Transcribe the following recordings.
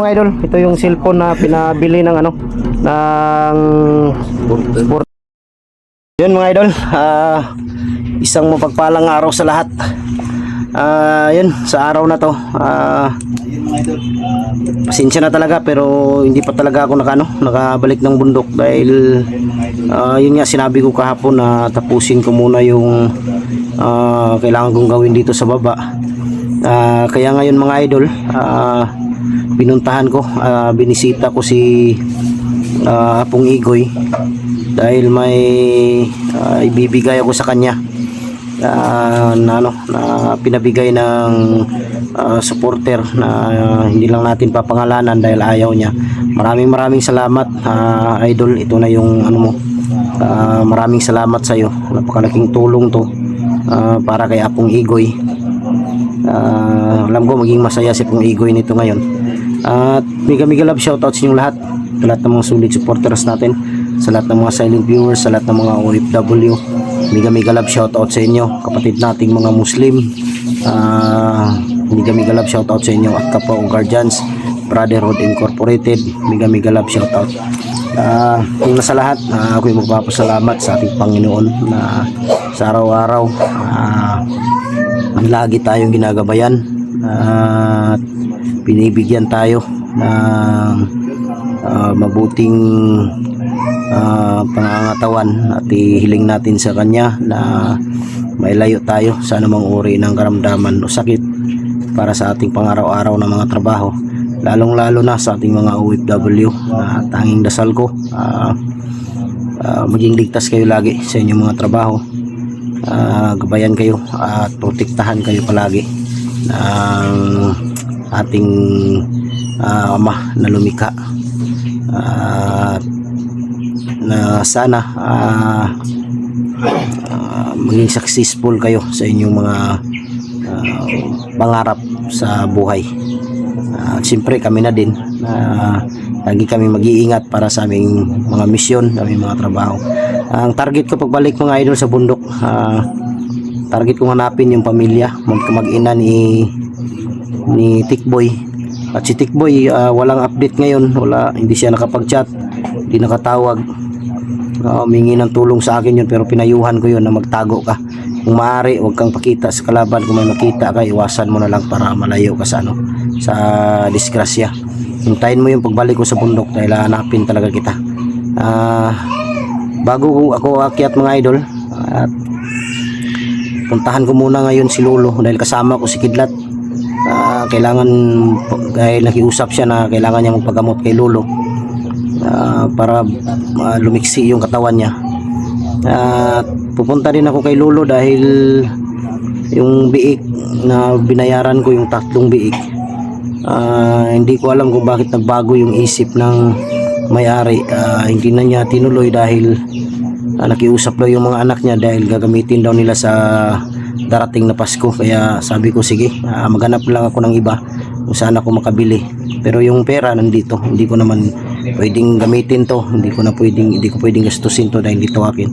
Mga idol, ito yung cellphone na pinabili ng ano ng sport. Yun mga idol, isang mapagpalang araw sa lahat. Yun, sa araw na to, pasensya na talaga pero hindi pa talaga ako nakabalik ng bundok dahil yun nga sinabi ko kahapon na tapusin ko muna yung kailangan kong gawin dito sa baba. Kaya ngayon mga idol, pinuntahan ko, binisita ko si Apong Igoy dahil may ibibigay ako sa kanya na pinabigay ng supporter na hindi lang natin papangalanan dahil ayaw niya. Maraming salamat idol, ito na yung ano mo. Maraming salamat sa iyo, napakalaking tulong to para kay Apong Igoy. Alam ko maging masaya si Apong Igoy nito ngayon. At mega love shoutout sa inyong lahat, sa lahat ng mga solid supporters natin, sa lahat ng mga silent viewers, sa lahat ng mga OFW. Mega love shoutout sa inyo, kapatid nating mga Muslim. Mega love shoutout sa inyo at kapwa guardians, Brotherhood Incorporated. Mega love shoutout. Kung nasa lahat, ako'y magpapasalamat sa ating Panginoon na sa araw-araw lagi tayong ginagabayan at binibigyan tayo ng mabuting pangangatawan at ihiling natin sa kanya na mailayo tayo sa anumang uri ng karamdaman o sakit para sa ating pang-araw-araw na mga trabaho, lalong-lalo na sa ating mga OFW. Tanging dasal ko, maging ligtas kayo lagi sa inyong mga trabaho, gabayan kayo at protektahan kayo palagi ng ating Ama na lumikha, na sana maging successful kayo sa inyong mga pangarap sa buhay. Siyempre kami na din, lagi kami mag-iingat para sa aming mga misyon, aming mga trabaho. Ang target ko pagbalik mga idol sa bundok, target kong hanapin yung pamilya, mag-ina ni Tikboy. At si Tikboy, walang update ngayon, hindi siya nakapag-chat, hindi nakatawag. Humingi ng tulong sa akin yun, pero pinayuhan ko yun na magtago ka. Kung maaari, huwag kang pakita sa kalaban. Kung may makita ka, iwasan mo na lang para malayo ka sa disgrasya. Hintayin mo yung pagbalik ko sa bundok dahil hanapin talaga kita. Bago ako akyat mga idol, at puntahan ko muna ngayon si Lolo dahil kasama ko si Kidlat. Kailangan, dahil nakiusap siya na kailangan niya magpagamot kay Lolo para lumiksi yung katawan niya. Pupunta rin ako kay Lolo dahil yung biik na binayaran ko, yung 3 biik, hindi ko alam kung bakit nagbago yung isip ng may-ari. Hindi na niya tinuloy dahil nakiusap daw yung mga anak niya dahil gagamitin daw nila sa darating na Pasko. Kaya sabi ko sige, maghanap lang ako ng iba kung saan ako makabili, pero yung pera nandito, hindi ko naman pwedeng gamitin to, hindi ko pwedeng gastusin to dahil dito akin.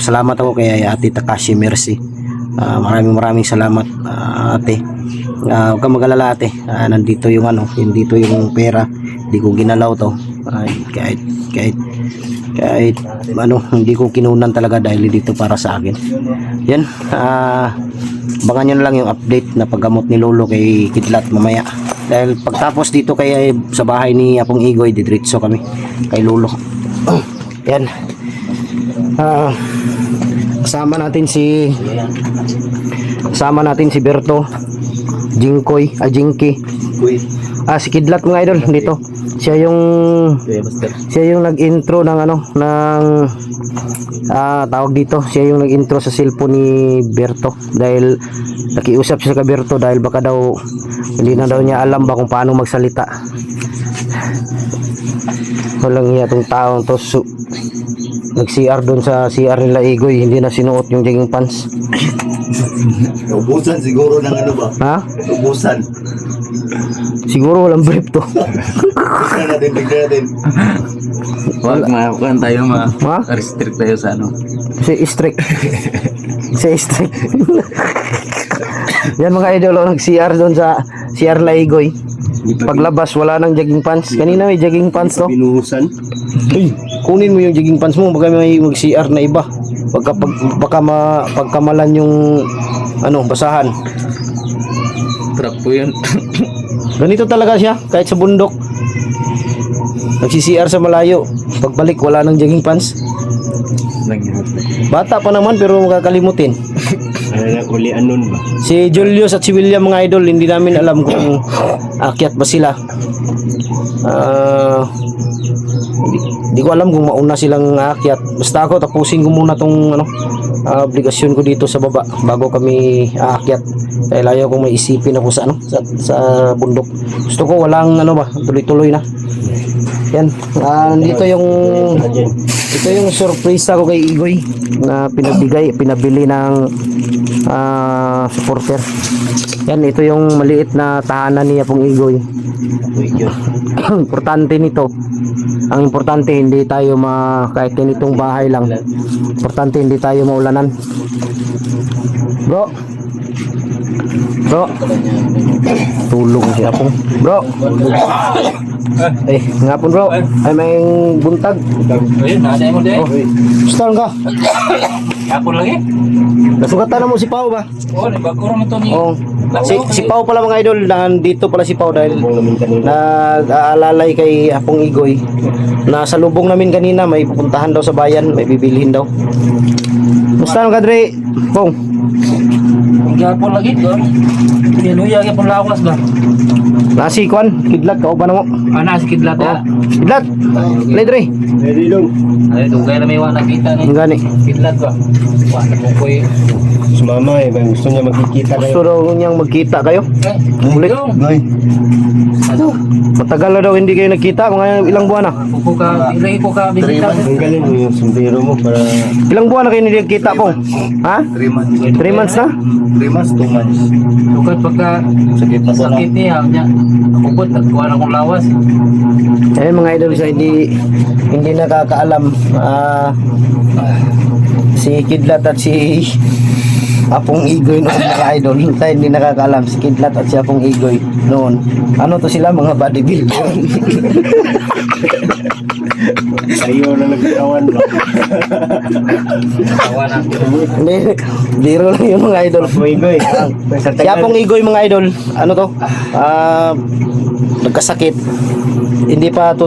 Salamat ako kay Ate Takashi Mercy. Maraming salamat ate. Huwag kang mag-alala ate, nandito yung nandito yung pera, hindi ko ginalaw to. Kahit hindi ko kinunan talaga dahil dito para sa akin. Yan, abangan nyo na lang yung update na paggamot ni Lolo kay Kidlat mamaya. Dahil pagtapos dito sa bahay ni Apong Igoy, didiretso kami kay Lolo. Yan, kasama natin si Berto, Jinky. Si Kidlat mga idol dito. Siya yung nag-intro ng tawag dito. Siya yung nag-intro sa cellphone ni Berto dahil nakiusap siya sa Berto dahil baka daw hindi na daw niya alam ba kung paano magsalita. Walang iya tong taong to. Nag-CR doon sa CR nila Igoy, hindi na sinuot yung jogging pants. Ubusan siguro ng ba? Ha? Ubusan. Siguro walang brief to. Tignan natin. Wag tayo restrict tayo sa strict. Yan mga idol, nag-CR doon sa CR Laigoy. Paglabas, wala nang jogging pants. Kanina may jogging pants to. Binuhusan. Uy, kunin mo yung jogging pants mo. Baka may mag-CR na iba. Pagkamalan yung basahan. Trap po yun. Ganito talaga siya, kahit sa bundok. Nagsi-CR sa malayo. Pagbalik, wala nang jogging pants. Bata pa naman pero makakalimutin. Ano na ulian nun ba? Si Julius at si William mga idol, hindi namin alam kung akyat ba sila. Hindi ko alam kung mauna silang akyat. Basta ako tapusin ko muna tong obligasyon ko dito sa baba bago kami aakyat. Dahil ayaw kong maisipin ako sa bundok. Gusto ko walang tuloy-tuloy na. Yan, dito yung surprise ko kay Igoy na pinabili ng supporter. Yan, ito yung maliit na tahanan niya pong Igoy. Importante nito. Ang importante hindi tayo kahit ganitong bahay lang. Importante hindi tayo maulanan. Bro. Tulong si Apong. Bro. Nga po bro. Ay may buntag. Ayun, nasa mo din. Gusto ka? Yapon lagi. Nasugatan na mo si Pao ba? Oh, nagkakuro mo to ni. Oo. Si Pao pala mga idol, nandito pala si Pao dahil nag-aalalay kay Apong Igoy. Nasa lubong namin kanina, may pupuntahan daw sa bayan, may bibilhin daw. Gusto ka Dre? Pong. Yapon lagi to. Kinuya yapon lawas ba? Nasi kwan, kidlat ka ba na mo? Ana si kidlat ya. Kidlat. Play Dre. Ready dong. Ay dugay na may wala nakita ni. Ang gani. Kidlat ba? Wala mo ko eh. Sumama gusto niya magkikita Gusto daw niyang magkita kayo. Ulit. Goy. Matagal na daw hindi kayo nagkita, mga ilang buwan na. Upo ka, ilay ko ka bisita. Ang galing mo yung sumbiro mo para Ilang buwan na kayo hindi nagkita po? Ha? 3 months. 3 months na? 3 months, 2 months. Bukat pagka Sakit na sana. sakit niya, nakupot, nagkuha na akong lawas. Eh mga idol sa hindi nakakaalam, si Kidlat at si Apong Igoy noon mga idol, tayo hindi nakakaalam si Kidlat at si Apong Igoy noon. Ano to sila, mga bodybuilder. Sa'yo na nagkatawan ba? Tawa na. Hindi, biro lang yung mga idol. Goy. Si Apong Igoy mga idol, ano to? Nagkasakit. Hindi pa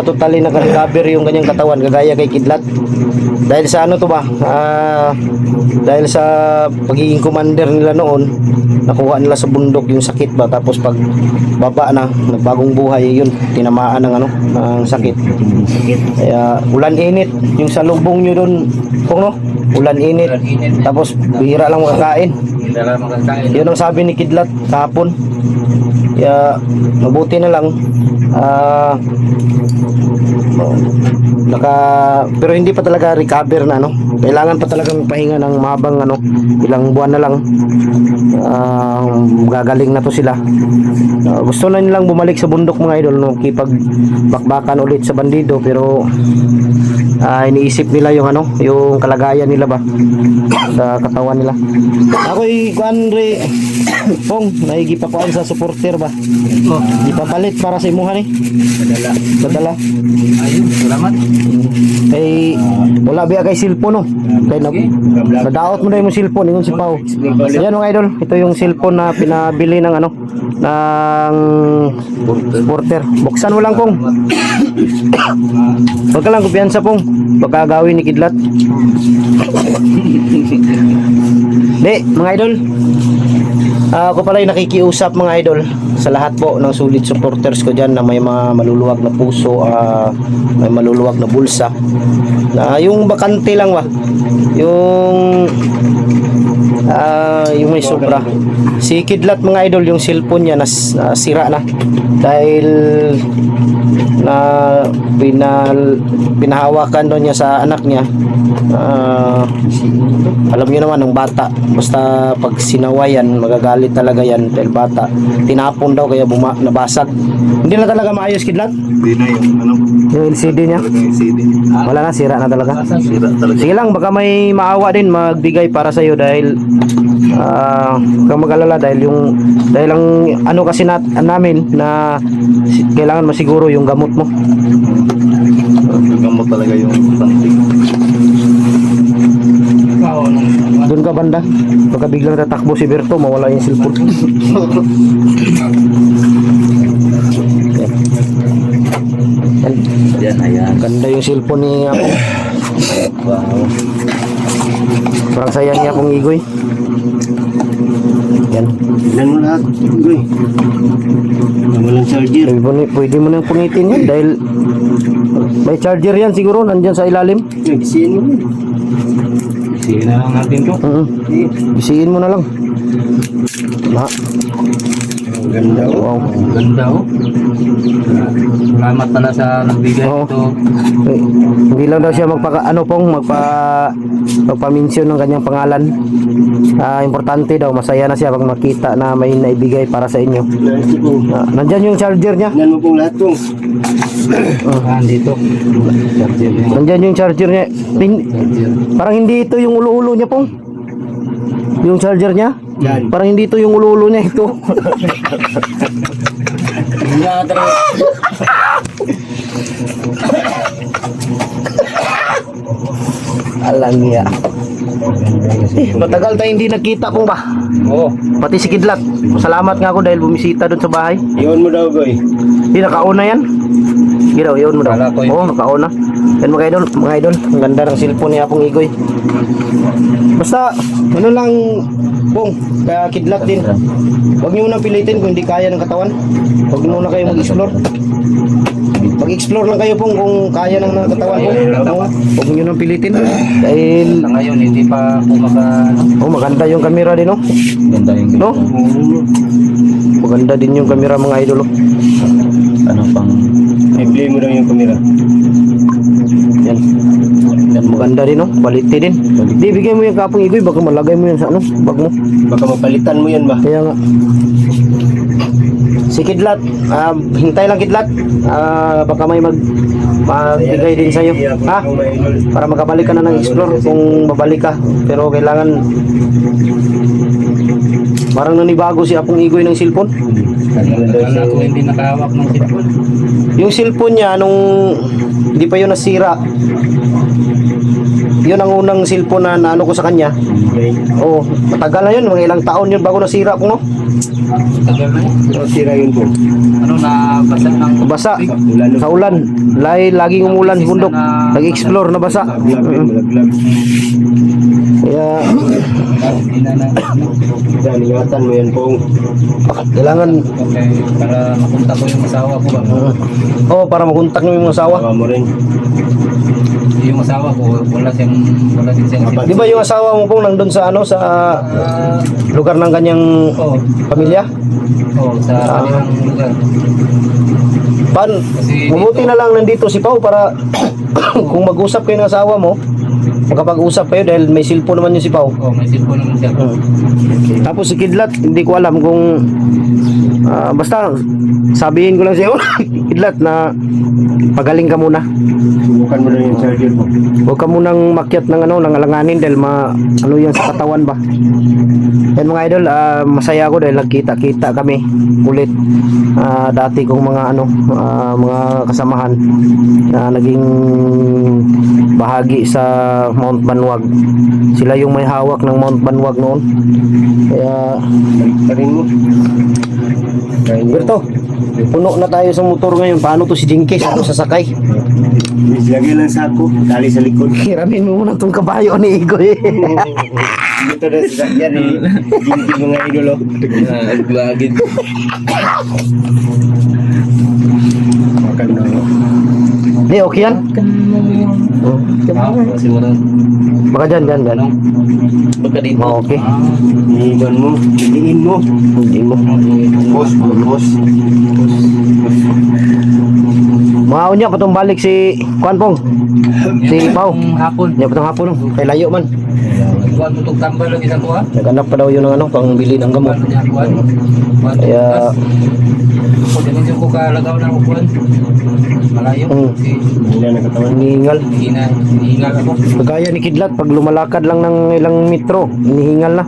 totally naka-recover yung kanyang katawan kagaya kay Kidlat. Dahil sa ano to ba? Dahil sa pagiging commander nila noon, nakuha nila sa bundok yung sakit ba, tapos pag baba na, nagbagong buhay yun, tinamaan ng sakit. Kaya ulan init yung sa lubong nyo doon, ulan init, tapos bihira lang makakain. Hindi lang makakain. Yun ang sabi ni Kidlat kahapon. Kaya mabuti na lang pero hindi pa talaga recover na kailangan pa talaga pahinga ng mahabang ilang buwan na lang. Gagaling na to sila. Gusto na nilang bumalik sa bundok mga idol, kipagbakbakan ulit sa bandido, pero iniisip nila yung kalagayan nila ba sa katawan nila. Ako'y kuanre Pong, naigipakuan sa supporter ba? Ipapalit para sa imuhan Badala. Ayun, salamat. Kay wala biya kay cellphone Kay nadaot mo na yung cellphone ingon si Pao. Yan mga idol, ito yung cellphone na pinabili ng ng supporter. Buksan mo lang Pong. Wag ka lang kumpiyansa Pong. Baka gawin ni Kidlat. Mga idol, ako pala yung nakikiusap mga idol sa lahat po ng sulit supporters ko dyan na may mga maluluwag na puso, may maluluwag na bulsa, na yung bakante lang ba, yung may sobra. Si Kidlat mga idol, yung cellphone niya nasira na dahil na pinahawakan doon niya sa anak niya. Alam niyo naman ng bata, basta pag sinawayan magagalit talaga yan dahil bata. Tinapon daw kaya nabasag. Hindi na talaga maayos Kidlat. Hindi na Yung LCD niya yung CD. wala na, sira na talaga. Sira talaga. Sige lang, baka may maawa din magbigay para sa iyo dahil kung mag-alala dahil ang ano kasi namin na kailangan masiguro yung gamot mo. Gamot talaga yung importante. Doon ka banda, pagka biglang tatakbo si Berto, mawala yung cellphone. Yan, ayan. Ganda yung cellphone ni ako. Wow. Parang saya niya akong igoy. Yan. Tignan mo lahat. Uy. Walang charger. Pwede mo nang punitin yan dahil may charger yan siguro nandyan sa ilalim. Nagisiin mo. Isiin na lang natin to. Bisiin mo na lang. Ang ganda oh. Wow. Ang ganda oh. Salamat pala sa nagbigay Oo. ito. Eh, hindi lang daw siya magpa-mention ng kanyang pangalan. Importante daw, masaya na siya pag makita na may naibigay para sa inyo. Nandito po. Nandyan yung charger niya. Tignan mo pong lahat to. Dito. Charger niya. Nandyan yung charger niya. Parang hindi ito yung ulo-ulo niya pong. Yung charger niya. Yan. Parang hindi ito yung ulo-ulo niya ito. Alam niya. Matagal tayo hindi nakita pong ba? Oo. Pati si Kidlat. Salamat nga ako dahil bumisita doon sa bahay. Iyon mo daw, boy. Hindi, nakauna yan. Hindi daw, yun mo daw. Wala ko yun. Oo, nakauna. Yan mga idol. Ang ganda ng cellphone ni Apong Igoy. Basta, ano lang, Pong, kaya Kidlat din. Huwag niyo munang pilitin kung hindi kaya ng katawan. Huwag muna kayo mag-explore. Mag-explore lang kayo Pong kung kaya ng katawan po. Huwag niyo nang pilitin. Dahil, Sa ngayon, hindi pa ako maganda yung camera din, no? Ganda yung No? Maganda din yung camera mga idol. Oh. ano pang I-play mo lang yung camera. Yan. Yan, maganda din, no? Quality din. Di, bigay mo yung Kapong Igoy, baka malagay mo yan sa ano, bag mo. Baka mapalitan mo yan ba? Kaya nga. Si Kidlat, hintay lang Kidlat. Baka may magbigay din sa'yo. Ha? Para makabalik ka na ng explore kung babalik ka. Pero kailangan parang nanibago si Apong Igoy ng cellphone. Tagal ako hindi nakahawak ng cellphone. Yung cellphone niya nung hindi pa yun nasira. Yun ang unang cellphone na ano ko sa kanya. Oo, matagal na yun, mga ilang taon yun bago nasira po, no? Tagal na yun. Pero sira yun po. Ano na basa ng Basa sa ulan. Laging umulan sa bundok. Nag-explore na basa. Malaglag yun, malaglag. Kaya hindi na Yan, ingatan mo yan pong. kailangan okay, para mapunta ko yung asawa ko ba? para makontak mo yung asawa. Tawa mo rin. Yung asawa ko wala din siyang cellphone. Di ba yung asawa mo pong nandun sa ano sa lugar ng kanyang Oo. pamilya? Sa kanilang lugar. Mabuti na lang nandito si Pao para kung mag-usap kayo ng asawa mo, makapag-usap kayo dahil may cellphone naman yung si Pao. May cellphone naman siya. Tapos si Kidlat, hindi ko alam kung basta sabihin ko lang sa'yo, Kidlat, na pagaling ka muna. Subukan mo lang yung charger po. Huwag ka munang makyat ng ng alanganin dahil ano yan sa katawan ba. Yan mga idol, masaya ako dahil nagkita-kita kami ulit. Dati kong mga kasamahan na naging bahagi sa Mount Banwag. Sila yung may hawak ng Mount Banwag noon. Kaya Tarin mo. Berto, puno na tayo sa motor ngayon. Paano to si Jinky? Ano sasakay? Lagay lang sako. Tali sa likod. Hiramin mo muna tong kabayo ni Igoy. Dito na sa sakyan eh. Ginti mga idolo. Lagid. Makan na. Di, okay yan? Kasi wala. Baka dyan. Baka dito. Okay. Iiban mo. Idiin mo. Hindi mo. Boss. Maaon niya, patong balik si Kuan Pong. Si Pao. Hapon. Niya patong hapon. Kay layo man. Kuan mo itong tambal lagi sa kuha. Naghanap pa daw yun ng pang bili ng gamot. Kuan mo niya kuan. Kaya ko, din yung ko kalagaw ng upuan. Malayo. Kasi Hindi na katawan. Hinihingal. hinihingal ako. Kagaya ni Kidlat, pag lumalakad lang ng ilang metro, hinihingal na.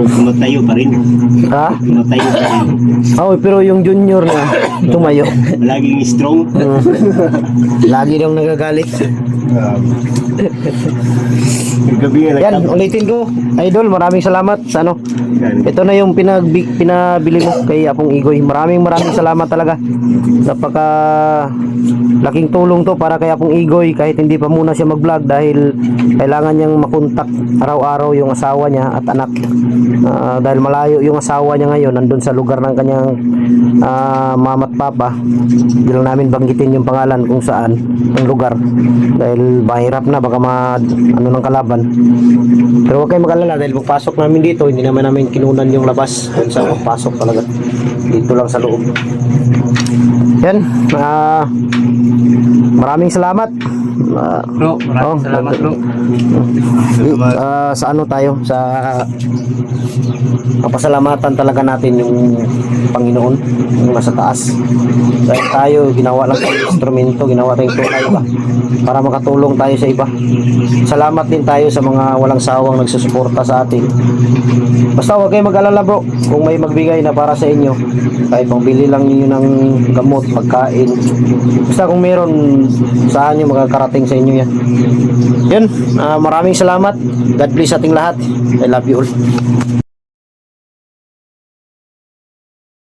Tumatayo pa rin. Ha? Tumatayo pa rin. Oh, pero yung junior na tumayo. Laging strong. Lagi daw nagagalit. Gabi nga Yan, nagtapos. ulitin ko. Idol, maraming salamat sa ano. Ito na yung pinabili mo kay Apong Igoy. Maraming salamat talaga. Napaka laking tulong to para kay Apong Igoy kahit hindi pa muna siya mag-vlog dahil kailangan niyang makontak araw-araw yung asawa niya at anak. Dahil malayo yung asawa niya ngayon, nandun sa lugar ng kanyang mama at papa. Hindi lang namin banggitin yung pangalan kung saan yung lugar dahil mahirap na baka ano ng kalaban. Pero huwag kayong mag-alala dahil pagpasok namin dito hindi naman namin kinunan yung labas dahil sa pagpasok talaga dito lang sa loob. Yan, maraming salamat. Bro, maraming salamat bro. Sa ano tayo sa papasalamatan talaga natin yung Panginoon yung nasa taas dahil tayo ginawa lang tayong instrumento, ginawa tayong tulay ba para makatulong tayo sa iba. Salamat din tayo sa mga walang sawang nagsusuporta sa atin. Basta huwag kayong mag-alala bro kung may magbigay na para sa inyo kahit pangbili lang ninyo ng gamot, pagkain, basta kung meron saan nyo magkakarating sa inyo yan. Yun, maraming salamat. God bless ating lahat. I love you all.